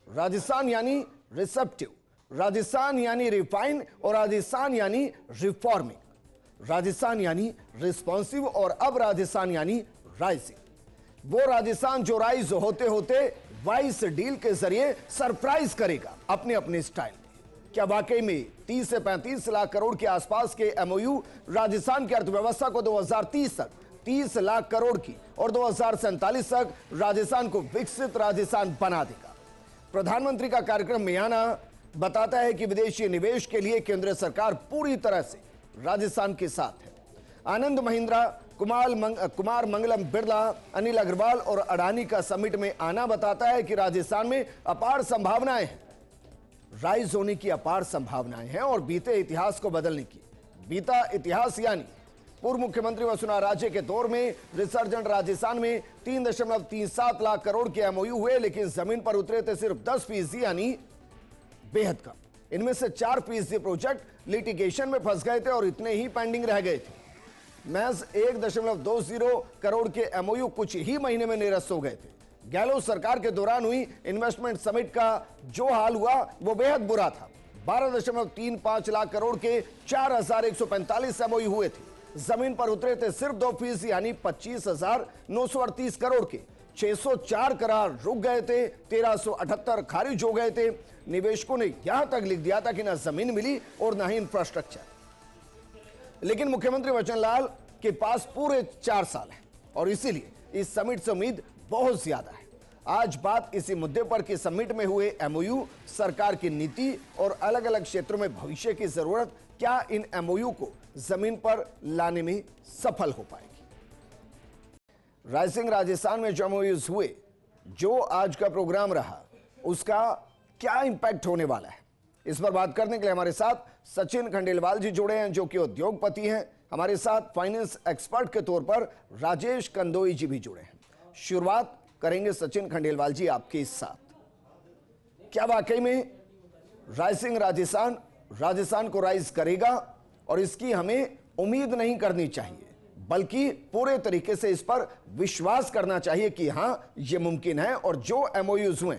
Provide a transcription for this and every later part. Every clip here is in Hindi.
राजस्थान यानी रिसेप्टिव, राजस्थान यानी रिफाइन और राजस्थान यानी रिफॉर्मिंग, राजस्थान यानी रिस्पॉन्सिव और अब राजस्थान यानी राइजिंग। वो राजस्थान जो राइज होते होते वाइस डील के जरिए सरप्राइज करेगा अपने अपने स्टाइल में। क्या वाकई में 30 से 35 लाख करोड़ के आसपास के एमओयू राजस्थान की अर्थव्यवस्था को 2030 तक 30 लाख करोड़ की और 2047 तक राजस्थान को विकसित राजस्थान बना देगा? प्रधानमंत्री का कार्यक्रम में आना बताता है कि विदेशी निवेश के लिए केंद्र सरकार पूरी तरह से राजस्थान के साथ है। आनंद महिंद्रा, कुमार मंगलम बिरला, अनिल अग्रवाल और अडानी का समिट में आना बताता है कि राजस्थान में अपार संभावनाएं हैं, राइज होने की अपार संभावनाएं हैं और बीते इतिहास को बदलने की। बीता इतिहास यानी पूर्व मुख्यमंत्री वसुंधरा राजे के दौर में रिसर्जेंट राजस्थान में 3.37 लाख करोड़ के एमओयू हुए, लेकिन जमीन पर उतरे थे सिर्फ 10% यानी बेहद कम। इनमें से 4% प्रोजेक्ट लिटिगेशन में फंस गए थे और इतने ही पेंडिंग रह गए थे। महज 1.20 करोड़ के एमओयू कुछ ही महीने में निरस्त हो गए थे। गहलोत सरकार के दौरान हुई इन्वेस्टमेंट समिट का जो हाल हुआ वो बेहद बुरा था। 12.35 लाख करोड़ के 4145 एमओयू हुए थे, जमीन पर उतरे थे सिर्फ 2% यानी 25,938 करोड़ के। 604 करार रुक गए थे, 1378 खारिज हो गए थे। निवेशकों ने यहां तक लिख दिया था कि ना जमीन मिली और ना ही इंफ्रास्ट्रक्चर। लेकिन मुख्यमंत्री वचनलाल के पास पूरे 4 साल है और इसीलिए इस समिट से उम्मीद बहुत ज्यादा है। आज बात इसी मुद्दे पर कि समिट में हुए एमओयू, सरकार की नीति और अलग अलग क्षेत्रों में भविष्य की जरूरत क्या इन एमओयू को जमीन पर लाने में सफल हो पाएगी। राइजिंग राजस्थान में जो एमओयूज हुए, जो आज का प्रोग्राम रहा, उसका क्या इंपैक्ट होने वाला है, इस पर बात करने के लिए हमारे साथ सचिन खंडेलवाल जी जुड़े हैं, जो कि उद्योगपति हैं। हमारे साथ फाइनेंस एक्सपर्ट के तौर पर राजेश कंदोई जी भी जुड़े हैं। शुरुआत करेंगे सचिन खंडेलवाल जी आपके साथ। क्या वाकई में राइजिंग राजस्थान को राइज करेगा और इसकी हमें उम्मीद नहीं करनी चाहिए, बल्कि पूरे तरीके से इस पर विश्वास करना चाहिए कि हां यह मुमकिन है? और जो एमओयूज हुए,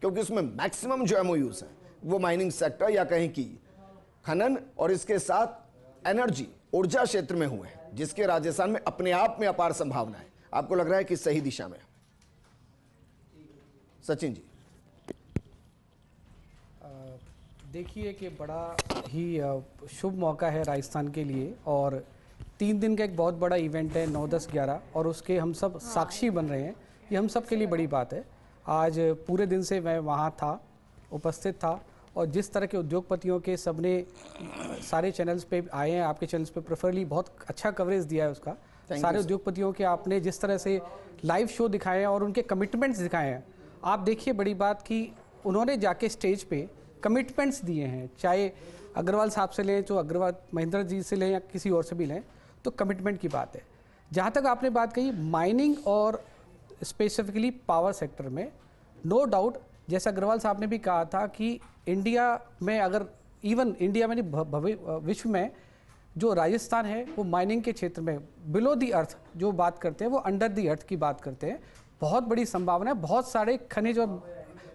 क्योंकि उसमें मैक्सिमम जो एमओयूज हैं वो माइनिंग सेक्टर या कहीं की खनन और इसके साथ एनर्जी, ऊर्जा क्षेत्र में हुए हैं, जिसके राजस्थान में अपने आप में अपार संभावना है। आपको लग रहा है कि सही दिशा में? सचिन जी, देखिए कि बड़ा ही शुभ मौका है राजस्थान के लिए और 3 दिन का एक बहुत बड़ा इवेंट है 9, 10, 11 और उसके हम सब साक्षी बन रहे हैं। ये हम सब के लिए बड़ी बात है। आज पूरे दिन से मैं वहाँ था, उपस्थित था और जिस तरह के उद्योगपतियों के सबने सारे चैनल्स पे आए हैं, आपके चैनल्स पे प्रेफरली बहुत अच्छा कवरेज दिया है उसका। सारे उद्योगपतियों के आपने जिस तरह से लाइव शो दिखाए हैं और उनके कमिटमेंट्स दिखाए हैं, आप देखिए बड़ी बात कि उन्होंने जाके स्टेज पे कमिटमेंट्स दिए हैं, चाहे अग्रवाल साहब से लें, तो अग्रवाल महेंद्र जी से लें या किसी और से भी लें, तो कमिटमेंट की बात है। जहाँ तक आपने बात कही माइनिंग और स्पेसिफिकली पावर सेक्टर में, नो डाउट, जैसा अग्रवाल साहब ने भी कहा था कि इंडिया में, अगर इवन इंडिया में नहीं विश्व में, जो राजस्थान है वो माइनिंग के क्षेत्र में बिलो दी अर्थ जो बात करते हैं, वो अंडर दी अर्थ की बात करते हैं। बहुत बड़ी संभावना है, बहुत सारे खनिज और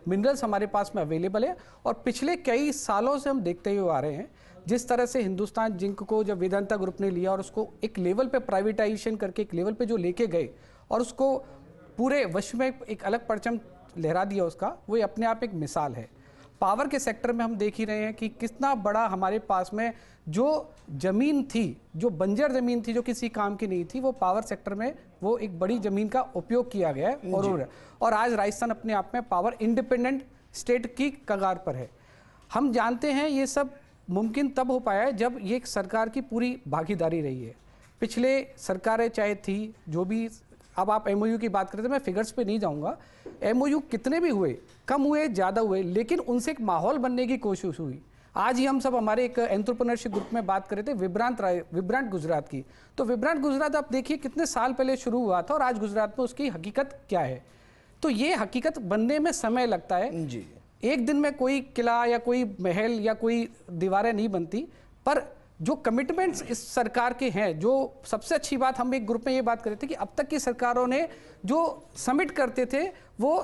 मिनरल्स हमारे पास में अवेलेबल है। और पिछले कई सालों से हम देखते हुए आ रहे हैं जिस तरह से हिंदुस्तान जिंक को जब वेदांता ग्रुप ने लिया और उसको एक लेवल पे प्राइवेटाइजेशन करके एक लेवल पे जो लेके गए और उसको पूरे विश्व में एक अलग परचम लहरा दिया उसका, वो अपने आप एक मिसाल है। पावर के सेक्टर में हम देख ही रहे हैं कि कितना बड़ा हमारे पास में जो ज़मीन थी, जो बंजर ज़मीन थी, जो किसी काम की नहीं थी, वो पावर सेक्टर में वो एक बड़ी ज़मीन का उपयोग किया गया है। और आज राजस्थान अपने आप में पावर इंडिपेंडेंट स्टेट की कगार पर है। हम जानते हैं ये सब मुमकिन तब हो पाया है जब ये एक सरकार की पूरी भागीदारी रही है। पिछले सरकारें चाहे थी जो भी, अब आप एमओयू की बात करते हैं, मैं फिगर्स पे नहीं जाऊंगा, एमओयू कितने भी हुए, कम हुए, ज़्यादा हुए, लेकिन उनसे एक माहौल बनने की कोशिश हुई। आज ही हम सब हमारे एक एंटरप्रेन्योरशिप ग्रुप में बात कर रहे थे विब्रांट गुजरात की। तो विब्रांट गुजरात आप देखिए कितने साल पहले शुरू हुआ था और आज गुजरात में उसकी हकीकत क्या है। तो ये हकीकत बनने में समय लगता है जी। एक दिन में कोई किला या कोई महल या कोई दीवारें नहीं बनती, पर जो कमिटमेंट्स इस सरकार के हैं, जो सबसे अच्छी बात हम एक ग्रुप में ये बात कर रहे थे कि अब तक की सरकारों ने जो समिट करते थे वो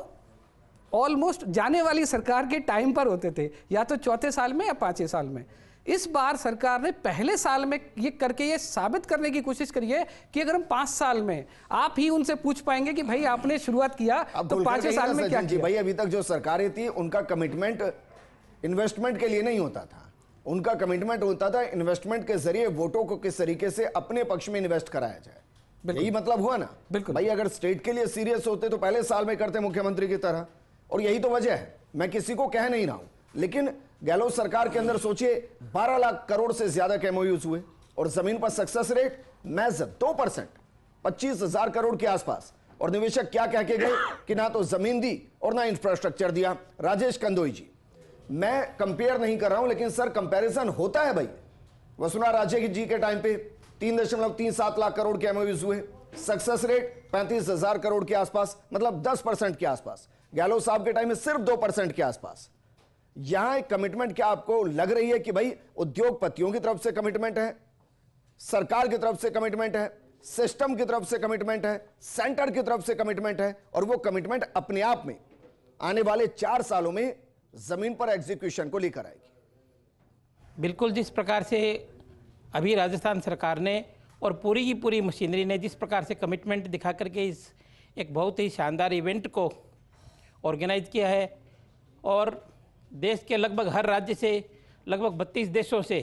ऑलमोस्ट जाने वाली सरकार के टाइम पर होते थे, या तो चौथे साल में या पांचवें साल में। इस बार सरकार ने पहले साल में ये करके ये साबित करने की कोशिश करी है कि अगर हम 5 साल में, आप ही उनसे पूछ पाएंगे कि भाई आपने शुरुआत किया तो 5 साल में क्या किया। भाई अभी तक जो सरकारें थी उनका कमिटमेंट इन्वेस्टमेंट के लिए नहीं होता था, उनका कमिटमेंट होता था इन्वेस्टमेंट के जरिए वोटों को किस तरीके से अपने पक्ष में इन्वेस्ट कराया जाए। यही मतलब हुआ ना। बिल्कुल भाई अगर स्टेट के लिए सीरियस होते तो पहले साल में करते मुख्यमंत्री की तरह, और यही तो वजह है। मैं किसी को कह नहीं रहा हूं, लेकिन गहलोत सरकार के अंदर सोचिए 12 लाख करोड़ से ज्यादा के एमओयूज हुए और जमीन पर सक्सेस रेट महज 2%, 25,000 करोड़ के आसपास। और निवेशक क्या कह के गए कि ना तो जमीन दी और ना इंफ्रास्ट्रक्चर दिया। राजेश कंदोई जी, मैं कंपेयर नहीं कर रहा हूं, लेकिन सर कंपैरिजन होता है भाई। वसुंधरा राजे जी के टाइम पे 3.37 लाख करोड़ के एमओयूज हुए, सक्सेस रेट 35,000 करोड़ के आसपास, मतलब 10% के आसपास। गहलोत साहब के टाइम में सिर्फ 2% के आसपास। यहां एक कमिटमेंट क्या आपको लग रही है कि भाई उद्योगपतियों की तरफ से कमिटमेंट है, सरकार की तरफ से कमिटमेंट है, सिस्टम की तरफ से कमिटमेंट है, सेंटर की तरफ से कमिटमेंट है, और वो कमिटमेंट अपने आप में आने वाले 4 सालों में जमीन पर एग्जीक्यूशन को लेकर आएगी? बिल्कुल, जिस प्रकार से अभी राजस्थान सरकार ने और पूरी की पूरी मशीनरी ने जिस प्रकार से कमिटमेंट दिखा करके इस एक बहुत ही शानदार इवेंट को ऑर्गेनाइज किया है, और देश के लगभग हर राज्य से लगभग 32 देशों से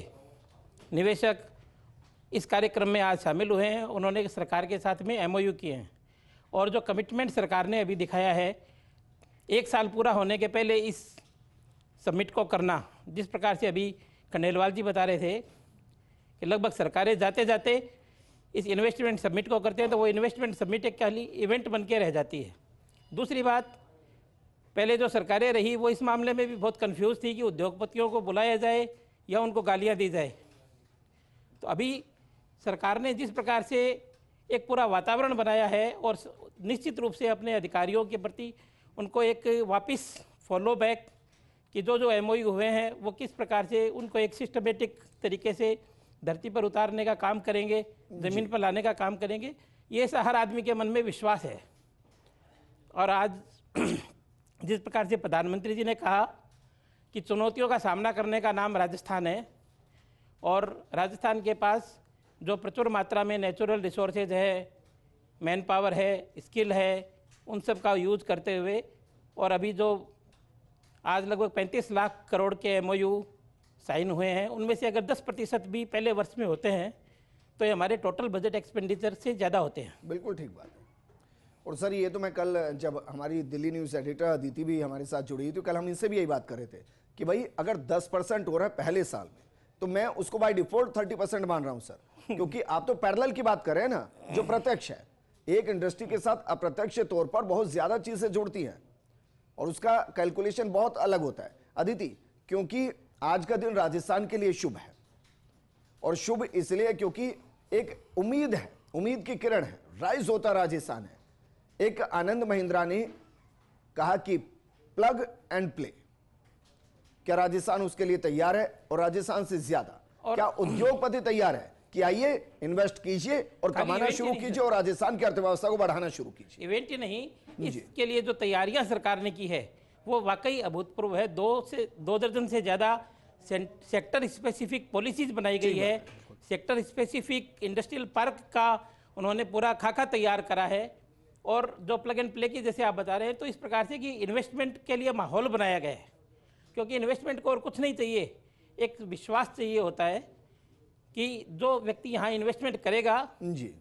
निवेशक इस कार्यक्रम में आज शामिल हुए हैं। उन्होंने सरकार के साथ में एमओयू किए हैं, और जो कमिटमेंट सरकार ने अभी दिखाया है 1 साल पूरा होने के पहले इस समिट को करना, जिस प्रकार से अभी खंडेलवाल जी बता रहे थे कि लगभग सरकारें जाते जाते इस इन्वेस्टमेंट समिट को करते हैं तो वो इन्वेस्टमेंट समिट एक खाली इवेंट बन के रह जाती है। दूसरी बात, पहले जो सरकारें रही वो इस मामले में भी बहुत कंफ्यूज थी कि उद्योगपतियों को बुलाया जाए या उनको गालियां दी जाए। तो अभी सरकार ने जिस प्रकार से एक पूरा वातावरण बनाया है और निश्चित रूप से अपने अधिकारियों के प्रति उनको एक वापस फॉलो बैक कि जो एमओयू हुए हैं वो किस प्रकार से उनको एक सिस्टमेटिक तरीके से धरती पर उतारने का काम करेंगे, ज़मीन पर लाने का काम करेंगे, ये ऐसा हर आदमी के मन में विश्वास है। और आज जिस प्रकार से प्रधानमंत्री जी ने कहा कि चुनौतियों का सामना करने का नाम राजस्थान है, और राजस्थान के पास जो प्रचुर मात्रा में नेचुरल रिसोर्सेज है, मैन पावर है, स्किल है, उन सब का यूज करते हुए, और अभी जो आज लगभग 35 लाख करोड़ के एमओयू साइन हुए हैं, उनमें से अगर 10% भी पहले वर्ष में होते हैं तो ये हमारे टोटल बजट एक्सपेंडिचर से ज़्यादा होते हैं। बिल्कुल ठीक बात है। और सर ये तो मैं कल, जब हमारी दिल्ली न्यूज़ एडिटर अदिति भी हमारे साथ जुड़ी थी, तो कल हम इनसे भी यही बात कर रहे थे कि भाई अगर 10% हो रहा है पहले साल में, तो मैं उसको बाय डिफॉल्ट 30% मान रहा हूं सर, क्योंकि आप तो पैरेलल की बात कर रहे हैं ना, जो प्रत्यक्ष है। एक इंडस्ट्री के साथ अप्रत्यक्ष तौर पर बहुत ज्यादा चीजें जुड़ती हैं और उसका कैलकुलेशन बहुत अलग होता है। अदिति, क्योंकि आज का दिन राजस्थान के लिए शुभ है, और शुभ इसलिए क्योंकि एक उम्मीद है, उम्मीद की किरण है, राइज होता राजस्थान है। एक आनंद महिंद्रा ने कहा कि प्लग एंड प्ले, क्या राजस्थान उसके लिए तैयार है? और राजस्थान से ज्यादा क्या उद्योगपति तैयार है कि आइए इन्वेस्ट कीजिए और कमाना शुरू कीजिए और राजस्थान की अर्थव्यवस्था को बढ़ाना शुरू कीजिए? इवेंट ही नहीं, इसके लिए जो तैयारियां सरकार ने की है वो वाकई अभूतपूर्व है। 2 दर्जन से ज़्यादा सेक्टर स्पेसिफिक पॉलिसीज बनाई गई है। सेक्टर स्पेसिफिक इंडस्ट्रियल पार्क का उन्होंने पूरा खाका तैयार करा है, और जो प्लग एंड प्ले की जैसे आप बता रहे हैं, तो इस प्रकार से कि इन्वेस्टमेंट के लिए माहौल बनाया गया है। क्योंकि इन्वेस्टमेंट को और कुछ नहीं चाहिए, एक विश्वास चाहिए होता है कि जो व्यक्ति यहाँ इन्वेस्टमेंट करेगा जी,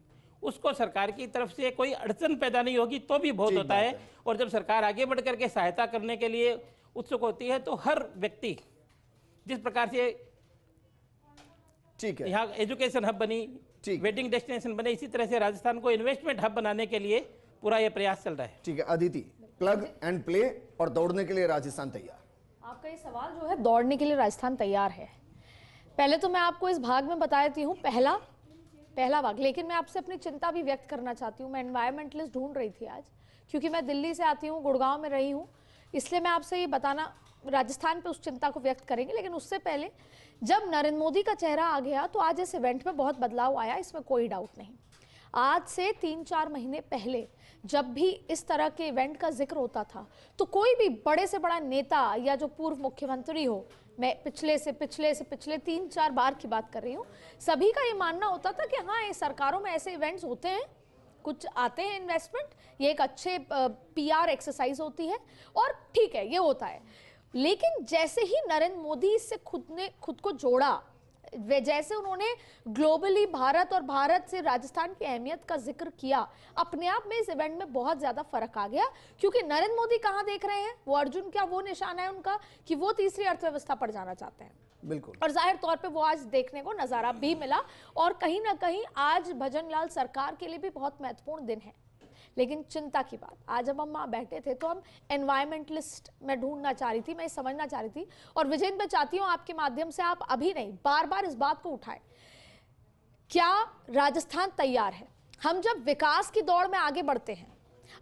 उसको सरकार की तरफ से कोई अड़चन पैदा नहीं होगी तो भी बहुत होता है। और जब सरकार आगे बढ़ करके सहायता करने के लिए उत्सुक होती है तो हर व्यक्ति, जिस प्रकार से ठीक है यहाँ एजुकेशन हब बनी, वेडिंग डेस्टिनेशन बने, इसी तरह से राजस्थान को इन्वेस्टमेंट हब बनाने के लिए पूरा ये प्रयास चल रहा है। ठीक है अदिति, प्लग एंड प्ले और दौड़ने के लिए राजस्थान तैयार? आपका ये सवाल जो है, दौड़ने के लिए राजस्थान तैयार है। पहले तो मैं आपको इस भाग में बता देती हूँ पहला भाग, लेकिन मैं आपसे अपनी चिंता भी व्यक्त करना चाहती हूँ। मैं एनवायरमेंटलिस्ट ढूंढ रही थी आज, क्योंकि मैं दिल्ली से आती हूँ, गुड़गांव में रही हूँ, इसलिए मैं आपसे ये बताना, राजस्थान पे उस चिंता को व्यक्त करेंगे। लेकिन उससे पहले, जब नरेंद्र मोदी का चेहरा आ गया तो आज इस इवेंट में बहुत बदलाव आया, इसमें कोई डाउट नहीं। आज से 3-4 महीने पहले जब भी इस तरह के इवेंट का जिक्र होता था तो कोई भी बड़े से बड़ा नेता या जो पूर्व मुख्यमंत्री हो, मैं पिछले 3-4 बार की बात कर रही हूँ, सभी का ये मानना होता था कि हाँ, ये सरकारों में ऐसे इवेंट्स होते हैं, कुछ आते हैं इन्वेस्टमेंट, ये एक अच्छे पीआर एक्सरसाइज होती है और ठीक है, ये होता है। लेकिन जैसे ही नरेंद्र मोदी इससे खुद को जोड़ा, जैसे उन्होंने ग्लोबली भारत और भारत से राजस्थान की अहमियत का जिक्र किया, अपने आप में इस इवेंट में बहुत ज्यादा फर्क आ गया। क्योंकि नरेंद्र मोदी कहां देख रहे हैं, वो अर्जुन क्या वो निशाना है उनका कि वो तीसरी अर्थव्यवस्था पर जाना चाहते हैं। बिल्कुल। और जाहिर तौर पे वो आज देखने को नजारा भी मिला और कहीं ना कहीं आज भजन लाल सरकार के लिए भी बहुत महत्वपूर्ण दिन है। लेकिन चिंता की बात, आज जब हम वहाँ बैठे थे तो हम एनवायरमेंटलिस्ट मैं ढूंढना चाह रही थी, मैं समझना चाह रही थी, और विजेंद्र मैं चाहती हूँ आपके माध्यम से आप अभी नहीं बार बार इस बात को उठाएं, क्या राजस्थान तैयार है? हम जब विकास की दौड़ में आगे बढ़ते हैं,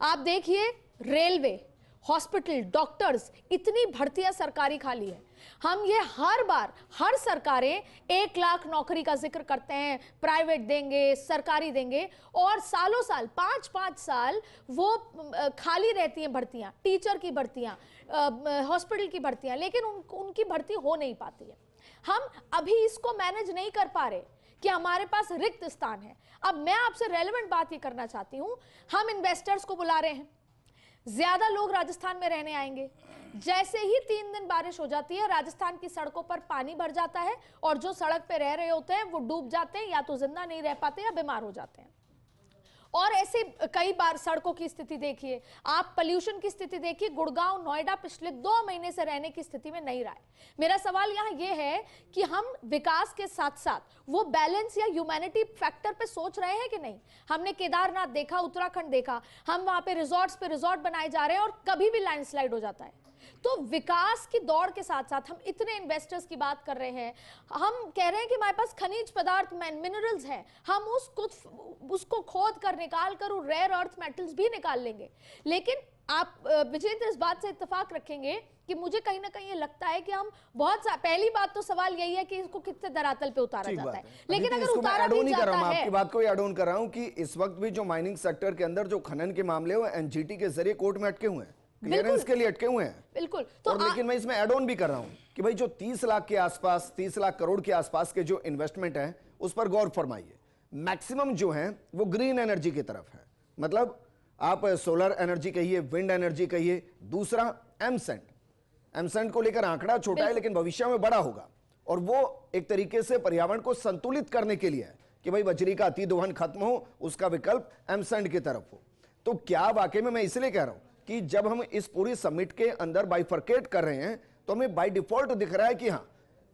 आप देखिए रेलवे, हॉस्पिटल, डॉक्टर्स, इतनी भर्तियां सरकारी खाली है। हम ये हर बार हर सरकारें 1 लाख नौकरी का जिक्र करते हैं, प्राइवेट देंगे, सरकारी देंगे, और सालों साल 5-5 साल वो खाली रहती हैं भर्तियां, टीचर की भर्तियां, हॉस्पिटल की भर्तियां, लेकिन उनकी भर्ती हो नहीं पाती है। हम अभी इसको मैनेज नहीं कर पा रहे कि हमारे पास रिक्त स्थान है। अब मैं आपसे रेलेवेंट बात ये करना चाहती हूं, हम इन्वेस्टर्स को बुला रहे हैं, ज्यादा लोग राजस्थान में रहने आएंगे, जैसे ही 3 दिन बारिश हो जाती है राजस्थान की सड़कों पर पानी भर जाता है और जो सड़क पे रह रहे होते हैं वो डूब जाते हैं, या तो जिंदा नहीं रह पाते या बीमार हो जाते हैं। और ऐसे कई बार सड़कों की स्थिति देखिए, आप पोल्यूशन की स्थिति देखिए, गुड़गांव, नोएडा पिछले 2 महीने से रहने की स्थिति में नहीं रहा है। मेरा सवाल यहाँ ये है कि हम विकास के साथ साथ वो बैलेंस या ह्यूमैनिटी फैक्टर पे सोच रहे हैं कि नहीं? हमने केदारनाथ देखा, उत्तराखंड देखा, हम वहां पे रिजॉर्ट बनाए जा रहे हैं और कभी भी लैंडस्लाइड हो जाता है। तो विकास की दौड़ के साथ साथ हम इतने इन्वेस्टर्स की बात कर रहे हैं, हम कह रहे हैं कि हमारे पास खनिज पदार्थ मिनरल्स हैं, हम उसको खोद कर निकाल कर रेयर अर्थ मेटल्स भी निकाल लेंगे। लेकिन आप विजेंद्र इस बात से इत्तेफाक रखेंगे कि मुझे कहीं ना कहीं ये लगता है कि हम पहली बात तो सवाल यही है कि इसको कितने धरातल पे उतारा जाता है। लेकिन अगर उतारा भी जाता है, आपकी बात को ऐड ऑन कर रहा हूं कि इस वक्त भी जो माइनिंग सेक्टर के अंदर जो खनन के मामले वो एनजीटी के जरिए कोर्ट में अटके हुए हैं, क्लियरेंस के लिए अटके हुए हैं। बिल्कुल। तो लेकिन मैं इसमें ऐड ऑन भी कर रहा हूं कि भाई जो 30 लाख के आसपास, 30 लाख करोड़ के आसपास के जो इन्वेस्टमेंट है उस पर गौर फरमाइए। मैक्सिमम जो है वो ग्रीन एनर्जी की तरफ है, मतलब आप सोलर एनर्जी कहिए, विंड एनर्जी कहिए। दूसरा एमसेंट को लेकर आंकड़ा छोटा है लेकिन भविष्य में बड़ा होगा, और वो एक तरीके से पर्यावरण को संतुलित करने के लिए है कि भाई बजरी का अति दोहन खत्म हो, उसका विकल्प एमसेंट की तरफ हो। तो क्या वाकई में मैं इसलिए कह रहा हूं कि जब हम इस पूरी समिट के अंदर बाइफरकेट कर रहे हैं तो हमें बाय डिफॉल्ट दिख रहा है कि हाँ,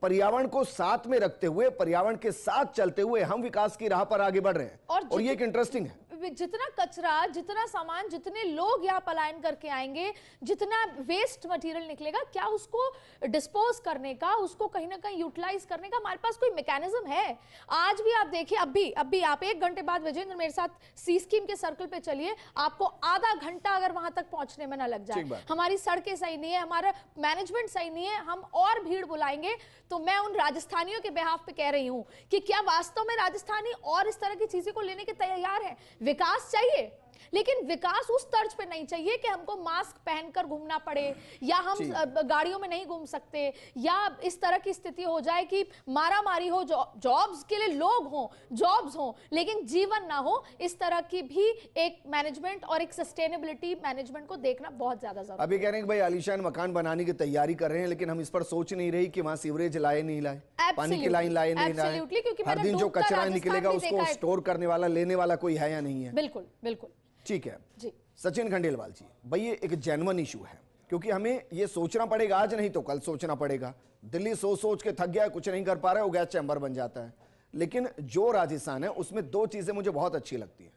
पर्यावरण को साथ में रखते हुए, पर्यावरण के साथ चलते हुए हम विकास की राह पर आगे बढ़ रहे हैं। और ये एक इंटरेस्टिंग है, जितना कचरा, जितना सामान, जितने लोग यहाँ पलायन करके आएंगे, जितना वेस्ट मटेरियल निकलेगा, क्या उसको डिस्पोज करने का, उसको कहीं ना कहीं यूटिलाइज करने का हमारे पास कोई मैकेनिज्म है? आज भी आप देखिए, अभी आप 1 घंटे बाद विजेंद्र मेरे साथ सी स्कीम के सर्कल पे चलिए, आपको आधा घंटा अगर वहां तक पहुंचने में ना लग जाए। हमारी सड़कें सही नहीं है, हमारा मैनेजमेंट सही नहीं है, हम और भीड़ बुलाएंगे। तो मैं उन राजस्थानियों के बिहाफ पे कह रही हूं कि क्या वास्तव में राजस्थानी और इस तरह की चीजें को लेने के तैयार है? विकास चाहिए, लेकिन विकास उस तर्ज पे नहीं चाहिए कि हमको मास्क पहनकर घूमना पड़े, या हम गाड़ियों में नहीं घूम सकते, या इस तरह की स्थिति हो जाए कि मारामारी हो, जॉब्स के लिए लोग हों, जॉब्स हों, लेकिन जीवन ना हो। इस तरह की भी एक मैनेजमेंट और एक सस्टेनेबिलिटी मैनेजमेंट को देखना बहुत ज्यादा जरूरी है। अभी कह रहे हैं कि भाई आलीशान मकान बनाने की तैयारी कर रहे हैं, लेकिन हम इस पर सोच नहीं रही कि वहां सीवरेज लाए नहीं लाए, पानी की लाइन लाए नहीं लाए, हर दिन जो कचरा निकलेगा उसको स्टोर करने वाला, लेने वाला कोई है या नहीं है। बिल्कुल बिल्कुल ठीक है जी। सचिन खंडेलवाल जी, भाई ये एक जेन्युइन इशू है, क्योंकि हमें ये सोचना पड़ेगा, आज नहीं तो कल सोचना पड़ेगा। दिल्ली सोच के थक गया, कुछ नहीं कर पा रहा है, वो गैस चैम्बर बन जाता है। लेकिन जो राजस्थान है उसमें 2 चीजें मुझे बहुत अच्छी लगती है।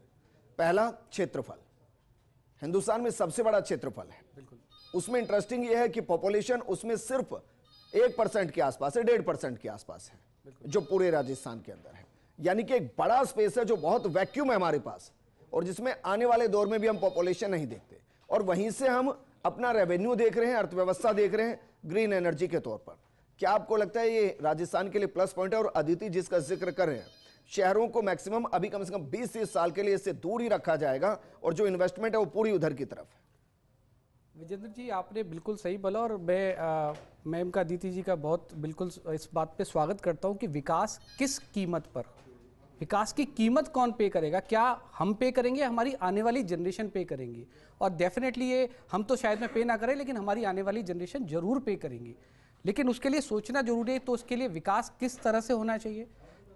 पहला, क्षेत्रफल, हिंदुस्तान में सबसे बड़ा क्षेत्रफल है। उसमें इंटरेस्टिंग यह है कि पॉपुलेशन उसमें सिर्फ 1% के आसपास है, 1.5% के आसपास है, जो पूरे राजस्थान के अंदर है। यानी कि एक बड़ा स्पेस है जो बहुत वैक्यूम है हमारे पास, और जिसमें आने वाले दौर में भी हम पॉपुलेशन नहीं देखते, और वहीं से हम अपना रेवेन्यू देख रहे हैं, अर्थव्यवस्था देख रहे हैं ग्रीन एनर्जी के तौर पर। क्या आपको लगता है ये राजस्थान के लिए प्लस पॉइंट है? और अदिति जिसका जिक्र कर रहे हैं शहरों को मैक्सिमम अभी कम से कम 20-30 साल के लिए इससे दूर ही रखा जाएगा और जो इन्वेस्टमेंट है वो पूरी उधर की तरफ है। विजेंद्र जी, आपने बिल्कुल सही बोला और मैं मैम का, अदिति जी का बहुत बिल्कुल इस बात पे स्वागत करता हूँ कि विकास किस कीमत पर, विकास की कीमत कौन पे करेगा? क्या हम पे करेंगे, हमारी आने वाली जनरेशन पे करेंगी? और डेफिनेटली ये हम तो शायद में पे ना करें, लेकिन हमारी आने वाली जनरेशन जरूर पे करेंगी। लेकिन उसके लिए सोचना जरूरी है, तो उसके लिए विकास किस तरह से होना चाहिए,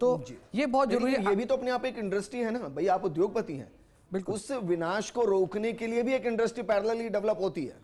तो ये बहुत जरूरी है। ये भी तो अपने आप एक इंडस्ट्री है ना भाई, आप उद्योगपति हैं, बिल्कुल। उस विनाश को रोकने के लिए भी एक इंडस्ट्री पैरेलली डेवलप होती है।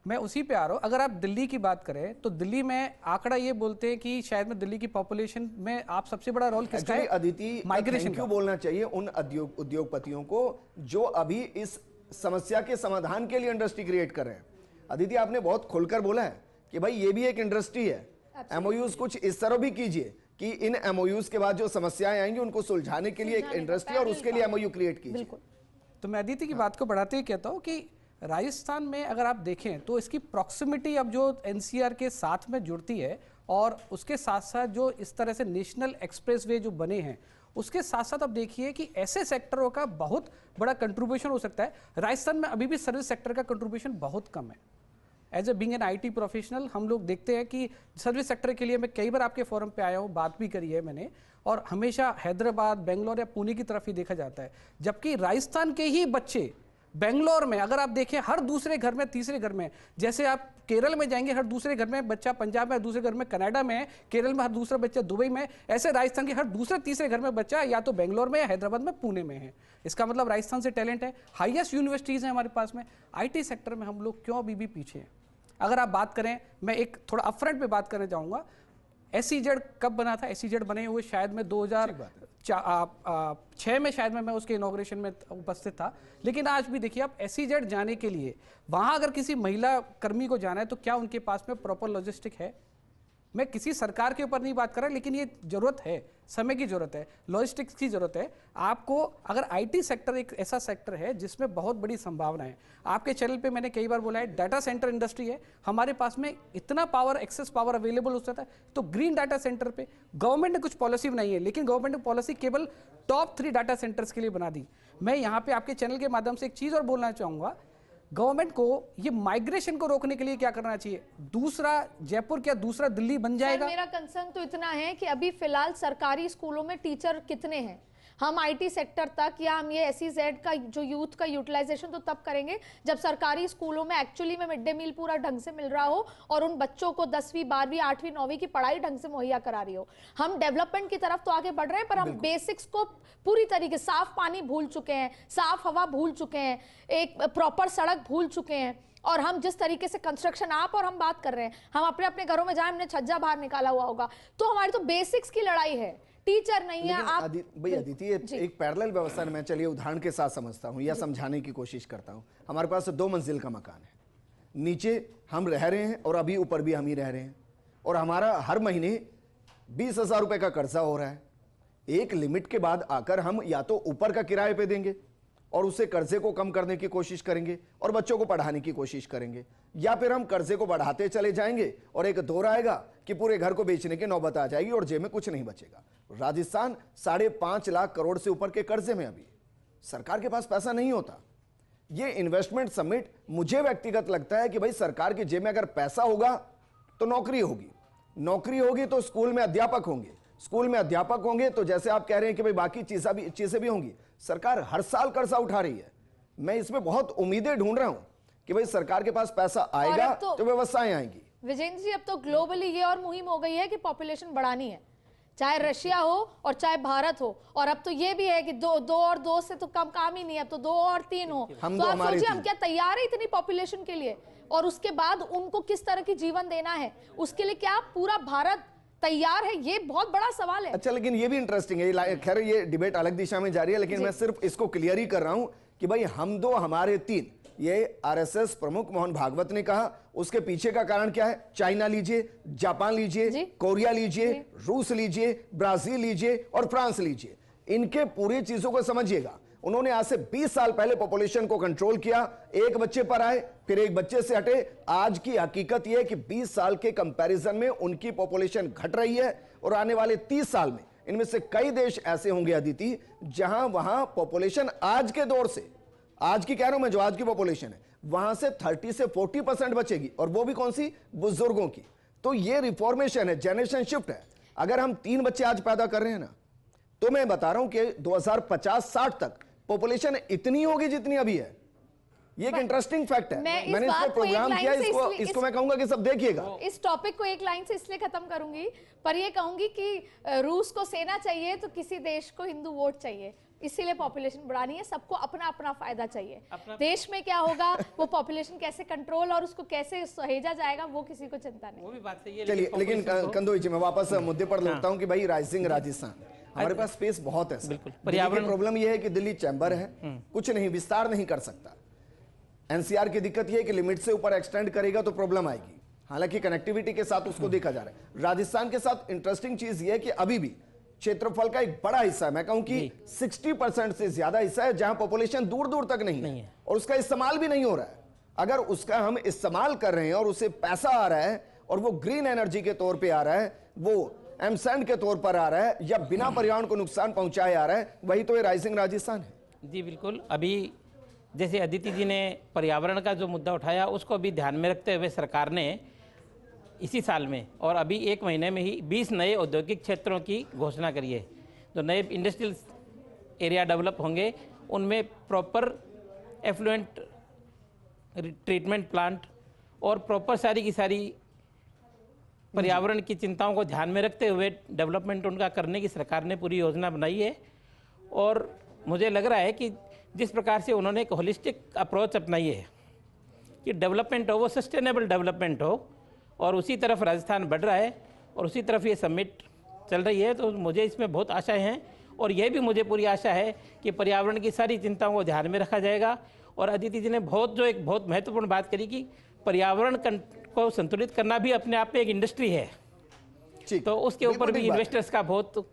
मैं उसी पे आ रहा हूँ। अगर आप दिल्ली की बात करें तो दिल्ली में आंकड़ा ये बोलते हैं कि शायद में दिल्ली की पॉपुलेशन में आप सबसे बड़ा रोल किसका है? अदिति, माइग्रेशन क्यों बोलना चाहिए उन उद्योगपतियों को जो अभी इस समस्या के समाधान के लिए इंडस्ट्री क्रिएट कर रहे हैं। अदिति, आपने बहुत खुलकर बोला है कि भाई ये भी एक इंडस्ट्री है। एमओयूज कुछ इस तरह भी कीजिए कि इन एमओयूज के बाद जो समस्याएं आएंगी उनको सुलझाने के लिए एक इंडस्ट्री और उसके लिए एमओयू क्रिएट कीजिए। तो मैं अदिति की बात को बढ़ाते ही कहता हूँ कि राजस्थान में अगर आप देखें तो इसकी प्रॉक्सिमिटी अब जो एनसीआर के साथ में जुड़ती है और उसके साथ साथ जो इस तरह से नेशनल एक्सप्रेसवे जो बने हैं उसके साथ साथ अब देखिए कि ऐसे सेक्टरों का बहुत बड़ा कंट्रीब्यूशन हो सकता है। राजस्थान में अभी भी सर्विस सेक्टर का कंट्रीब्यूशन बहुत कम है। As a being an IT professional हम लोग देखते हैं कि सर्विस सेक्टर के लिए मैं कई बार आपके फोरम पे आया हूँ, बात भी करी है मैंने, और हमेशा हैदराबाद, बेंगलोर या पुणे की तरफ ही देखा जाता है, जबकि राजस्थान के ही बच्चे बेंगलोर में अगर आप देखें हर दूसरे घर में, तीसरे घर में, जैसे आप केरल में जाएंगे हर दूसरे घर में बच्चा पंजाब में, हर दूसरे घर में कनाडा में है, केरल में हर दूसरा बच्चा दुबई में, ऐसे राजस्थान के हर दूसरे तीसरे घर में बच्चा या तो बेंगलोर में, हैदराबाद में, पुणे में है। इसका मतलब राजस्थान से टैलेंट है, हाईएस्ट यूनिवर्सिटीज हैं हमारे पास में। आईटी सेक्टर में हम लोग क्यों अभी भी पीछे हैं? अगर आप बात करें, मैं एक थोड़ा अपफ्रंट पे बात करना चाहूँगा, SEZ कब बना था? SEZ बने हुए शायद में 2006 में शायद मैं उसके इनॉग्रेशन में उपस्थित था। लेकिन आज भी देखिए आप SEZ जाने के लिए वहाँ अगर किसी महिला कर्मी को जाना है तो क्या उनके पास में प्रॉपर लॉजिस्टिक है? मैं किसी सरकार के ऊपर नहीं बात कर रहा, लेकिन ये जरूरत है, समय की जरूरत है, लॉजिस्टिक्स की जरूरत है आपको। अगर आईटी सेक्टर एक ऐसा सेक्टर है जिसमें बहुत बड़ी संभावना है। आपके चैनल पे मैंने कई बार बोला है, डाटा सेंटर इंडस्ट्री है हमारे पास में, इतना पावर, एक्सेस पावर अवेलेबल हो सकता है। तो ग्रीन डाटा सेंटर पे गवर्नमेंट ने कुछ पॉलिसी बनाई है, लेकिन गवर्नमेंट ने पॉलिसी केवल टॉप 3 डाटा सेंटर्स के लिए बना दी। मैं यहाँ पे आपके चैनल के माध्यम से एक चीज और बोलना चाहूंगा, गवर्नमेंट को ये माइग्रेशन को रोकने के लिए क्या करना चाहिए? दूसरा जयपुर क्या दूसरा दिल्ली बन जाएगा? मेरा कंसर्न तो इतना है कि अभी फिलहाल सरकारी स्कूलों में टीचर कितने हैं? हम आईटी सेक्टर तक या हम ये SEZ का जो यूथ का यूटिलाइजेशन तो तब करेंगे जब सरकारी स्कूलों में एक्चुअली में मिड डे मील पूरा ढंग से मिल रहा हो और उन बच्चों को 10वीं 12वीं 8वीं 9वीं की पढ़ाई ढंग से मुहैया करा रही हो। हम डेवलपमेंट की तरफ तो आगे बढ़ रहे हैं, पर हम बेसिक्स को पूरी तरीके, साफ पानी भूल चुके हैं, साफ हवा भूल चुके हैं, एक प्रॉपर सड़क भूल चुके हैं। और हम जिस तरीके से कंस्ट्रक्शन, आप और हम बात कर रहे हैं, हम अपने अपने घरों में जाए, हमने छज्जा बाहर निकाला हुआ होगा, तो हमारी तो बेसिक्स की लड़ाई है, टीचर नहीं है। आप भाई अदिति, एक पैरेलल व्यवस्था मैं चलिए उदाहरण के साथ समझता हूं या समझाने की कोशिश करता हूं। हमारे पास 2 मंजिल का मकान है, नीचे हम रह रहे हैं और अभी ऊपर भी हम ही रह रहे हैं, और हमारा हर महीने 20,000 रुपए का कर्जा हो रहा है। एक लिमिट के बाद आकर हम या तो ऊपर का किराए पे देंगे और उससे कर्जे को कम करने की कोशिश करेंगे और बच्चों को पढ़ाने की कोशिश करेंगे, या फिर हम कर्जे को बढ़ाते चले जाएंगे और एक दौर आएगा कि पूरे घर को बेचने की नौबत आ जाएगी और जेब में कुछ नहीं बचेगा। राजस्थान 5.5 लाख करोड़ से ऊपर के कर्जे में, अभी सरकार के पास पैसा नहीं होता। ये इन्वेस्टमेंट समिट, मुझे व्यक्तिगत लगता है कि भाई सरकार की जेब में अगर पैसा होगा तो नौकरी होगी, नौकरी होगी तो स्कूल में अध्यापक होंगे, स्कूल में अध्यापक होंगे तो जैसे आप कह रहे हैं कि भाई बाकी चीजें भी होंगी। सरकार हर साल कर्जा उठा रही है, मैं इसमें बहुत उम्मीदें ढूंढ रहा हूं कि भाई सरकार के पास पैसा आएगा तो व्यवस्थाएं आएंगी। विजेंद्र जी, अब तो ग्लोबली ये और मुहिम हो गई है कि पॉपुलेशन बढ़ानी है, चाहे रशिया हो और चाहे भारत हो, और अब तो ये भी है कि 2 और 2 से तो कम काम ही नहीं है, अब तो 2 और 3 हो। तो आप सोचिए हम क्या तैयार है इतनी पॉपुलेशन के लिए, और उसके बाद उनको किस तरह की जीवन देना है, उसके लिए क्या पूरा भारत तैयार है? ये बहुत बड़ा सवाल है। अच्छा, लेकिन ये भी इंटरेस्टिंग है, खैर ये डिबेट अलग दिशा में जारी है, लेकिन मैं सिर्फ इसको क्लियर ही कर रहा हूं कि भाई हम 2 हमारे 3, ये RSS प्रमुख मोहन भागवत ने कहा। उसके पीछे का कारण क्या है? चाइना लीजिए, जापान लीजिए, कोरिया लीजिए, रूस लीजिए, ब्राजील लीजिए और फ्रांस लीजिए, इनके पूरी चीजों को समझिएगा। उन्होंने आज से 20 साल पहले पॉपुलेशन को कंट्रोल किया, 1 बच्चे पर आए, फिर 1 बच्चे से हटे। आज की हकीकत यह है कि 20 साल के कंपैरिजन में उनकी पॉपुलेशन घट रही है और आने वाले 30 साल में इनमें से कई देश ऐसे होंगे अदिति जहां वहां पॉपुलेशन आज के दौर से, आज की कह रहा हूं मैं, जो आज की पॉपुलेशन है वहां से 30 से 40% बचेगी, और वो भी कौन सी, बुजुर्गों की। तो ये रिफॉर्मेशन है, जनरेशन शिफ्ट है। अगर हम 3 बच्चे आज पैदा कर रहे हैं ना, तो मैं बता रहा हूं कि 2050-60 तक पॉपुलेशन इतनी होगी जितनी अभी है। ये एक इंटरेस्टिंग फैक्ट है। मैंने इस पर प्रोग्राम किया, इसको मैं कहूंगा कि सब देखिएगा। इस टॉपिक को एक लाइन से इसलिए खत्म करूंगी, पर ये कहूंगी कि रूस को सेना चाहिए तो किसी देश को हिंदू वोट चाहिए, इसीलिए पॉपुलेशन बढ़ानी है। सबको अपना अपना फायदा चाहिए। देश में क्या होगा, वो पॉपुलेशन कैसे कंट्रोल और उसको कैसे सहेजा जाएगा, वो किसी को चिंता नहीं। वो भी बात सही है। चलिए, लेकिन कंदोई जी मैं वापस मुद्दे पर लौटता हूं कि भाई राइजिंग राजस्थान, हमारे पास स्पेस बहुत है। बिल्कुल। पर्यावरण प्रॉब्लम यह है कि दिल्ली चैम्बर है, कुछ नहीं, विस्तार नहीं कर सकता। एनसीआर की दिक्कत यह है कि लिमिट से ऊपर एक्सटेंड करेगा तो प्रॉब्लम आएगी, हालांकि कनेक्टिविटी के साथ उसको देखा जा रहा है। राजस्थान के साथ इंटरेस्टिंग चीज यह है कि अभी भी क्षेत्रफल का एक बड़ा हिस्सा है, मैं कहूं कि 60% से ज्यादा हिस्सा है जहां पॉपुलेशन दूर दूर तक नहीं है और उसका इस्तेमाल भी नहीं हो रहा है। अगर उसका हम इस्तेमाल कर रहे हैं और उसे पैसा आ रहा है और वो ग्रीन एनर्जी के तौर पे आ रहा है, वो एमसैंड के तौर पर आ रहा है, या बिना पर्यावरण को नुकसान पहुंचाए आ रहा है, वही तो ये राइजिंग राजस्थान है। जी बिल्कुल। अभी जैसे अदिति जी ने पर्यावरण का जो मुद्दा उठाया, उसको भी ध्यान में रखते हुए सरकार ने इसी साल में और अभी 1 महीने में ही 20 नए औद्योगिक क्षेत्रों की घोषणा करी है। जो नए इंडस्ट्रियल एरिया डेवलप होंगे उनमें प्रॉपर एफ्लुएंट ट्रीटमेंट प्लांट और प्रॉपर सारी की सारी पर्यावरण की चिंताओं को ध्यान में रखते हुए डेवलपमेंट उनका करने की सरकार ने पूरी योजना बनाई है। और मुझे लग रहा है कि जिस प्रकार से उन्होंने एक होलिस्टिक अप्रोच अपनाई है कि डेवलपमेंट हो वो सस्टेनेबल डेवलपमेंट हो, और उसी तरफ राजस्थान बढ़ रहा है और उसी तरफ ये समिट चल रही है, तो मुझे इसमें बहुत आशाएं हैं। और यह भी मुझे पूरी आशा है कि पर्यावरण की सारी चिंताओं को ध्यान में रखा जाएगा। और अदिति जी ने एक बहुत महत्वपूर्ण बात करी कि पर्यावरण को संतुलित करना भी अपने आप में एक इंडस्ट्री है, तो उसके ऊपर भी इन्वेस्टर्स का बहुत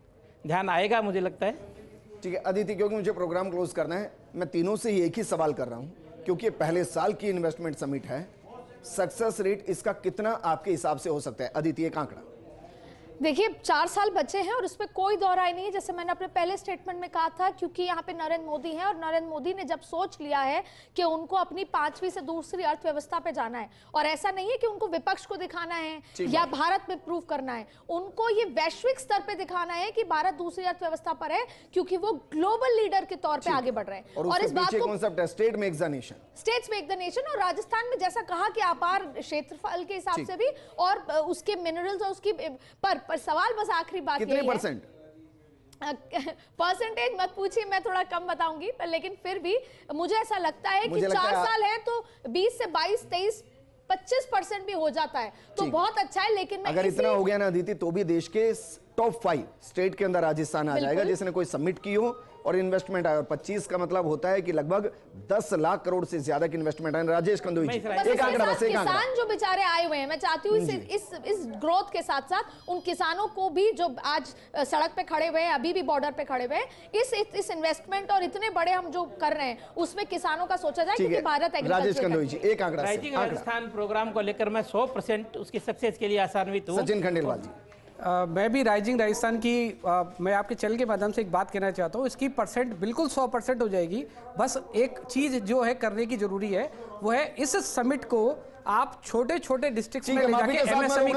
ध्यान आएगा मुझे लगता है। ठीक है अदिति, क्योंकि मुझे प्रोग्राम क्लोज करना है, मैं तीनों से ही एक ही सवाल कर रहा हूं, क्योंकि पहले साल की इन्वेस्टमेंट समिट है, सक्सेस रेट इसका कितना आपके हिसाब से हो सकता है? अदिति एक आंकड़ा। देखिए 4 साल बचे हैं और उसमें कोई दो राय नहीं है, जैसे मैंने अपने पहले स्टेटमेंट में कहा था, क्योंकि यहाँ पे नरेंद्र मोदी हैं और नरेंद्र मोदी ने जब सोच लिया है कि उनको अपनी 5वीं से दूसरी अर्थव्यवस्था पे जाना है, और ऐसा नहीं है कि उनको विपक्ष को दिखाना है या भारत में प्रूव करना है, उनको ये वैश्विक स्तर पे दिखाना है कि भारत दूसरी अर्थव्यवस्था पर है, क्योंकि वो ग्लोबल लीडर के तौर पर आगे बढ़ रहे हैं। और इस बात को state make the nation, states make the nation, और राजस्थान में जैसा कहा कि अपार क्षेत्रफल के हिसाब से भी और उसके मिनरल्स और उसकी पर सवाल बस आखिरी बात कितने परसेंट परसेंटेज मत पूछिए, मैं थोड़ा कम बताऊंगी, लेकिन फिर भी मुझे ऐसा लगता है कि 4 साल है तो 20 से 22, 23, 25% भी हो जाता है तो बहुत अच्छा है। लेकिन मैं अगर इतना हो गया ना अदिति, तो भी देश के टॉप 5 स्टेट के अंदर राजस्थान आ जाएगा, जिसने कोई सबमिट की हो और इन्वेस्टमेंट आया। और 25 का मतलब होता है कि लगभग 10 लाख करोड़ से ज्यादा की इन्वेस्टमेंट है। राजेश कंदोई जी, एक आंकड़ा बस, एक आंकड़ा। किसान जो बेचारे आए हुए हैं, मैं चाहती हूँ इस ग्रोथ के साथ साथ उन किसानों को भी जो आज सड़क पे खड़े हुए हैं, अभी भी बॉर्डर पे खड़े हुए हैं, इस इन्वेस्टमेंट और इतने बड़े हम जो कर रहे हैं उसमें किसानों का सोचा जाए, क्योंकि भारत राजेश कंदोई जी एक आंकड़ा। राजस्थान प्रोग्राम को लेकर मैं 100% उसकी सक्सेस के लिए आशान्वित हूँ। सचिन खंडेलवाल जी, मैं भी राइजिंग राजस्थान की मैं आपके चैनल के माध्यम से एक बात कहना चाहता हूँ, इसकी परसेंट बिल्कुल 100% हो जाएगी। बस एक चीज़ जो है करने की जरूरी है, वो है इस समिट को आप छोटे छोटे डिस्ट्रिक्ट में ले जाके MSME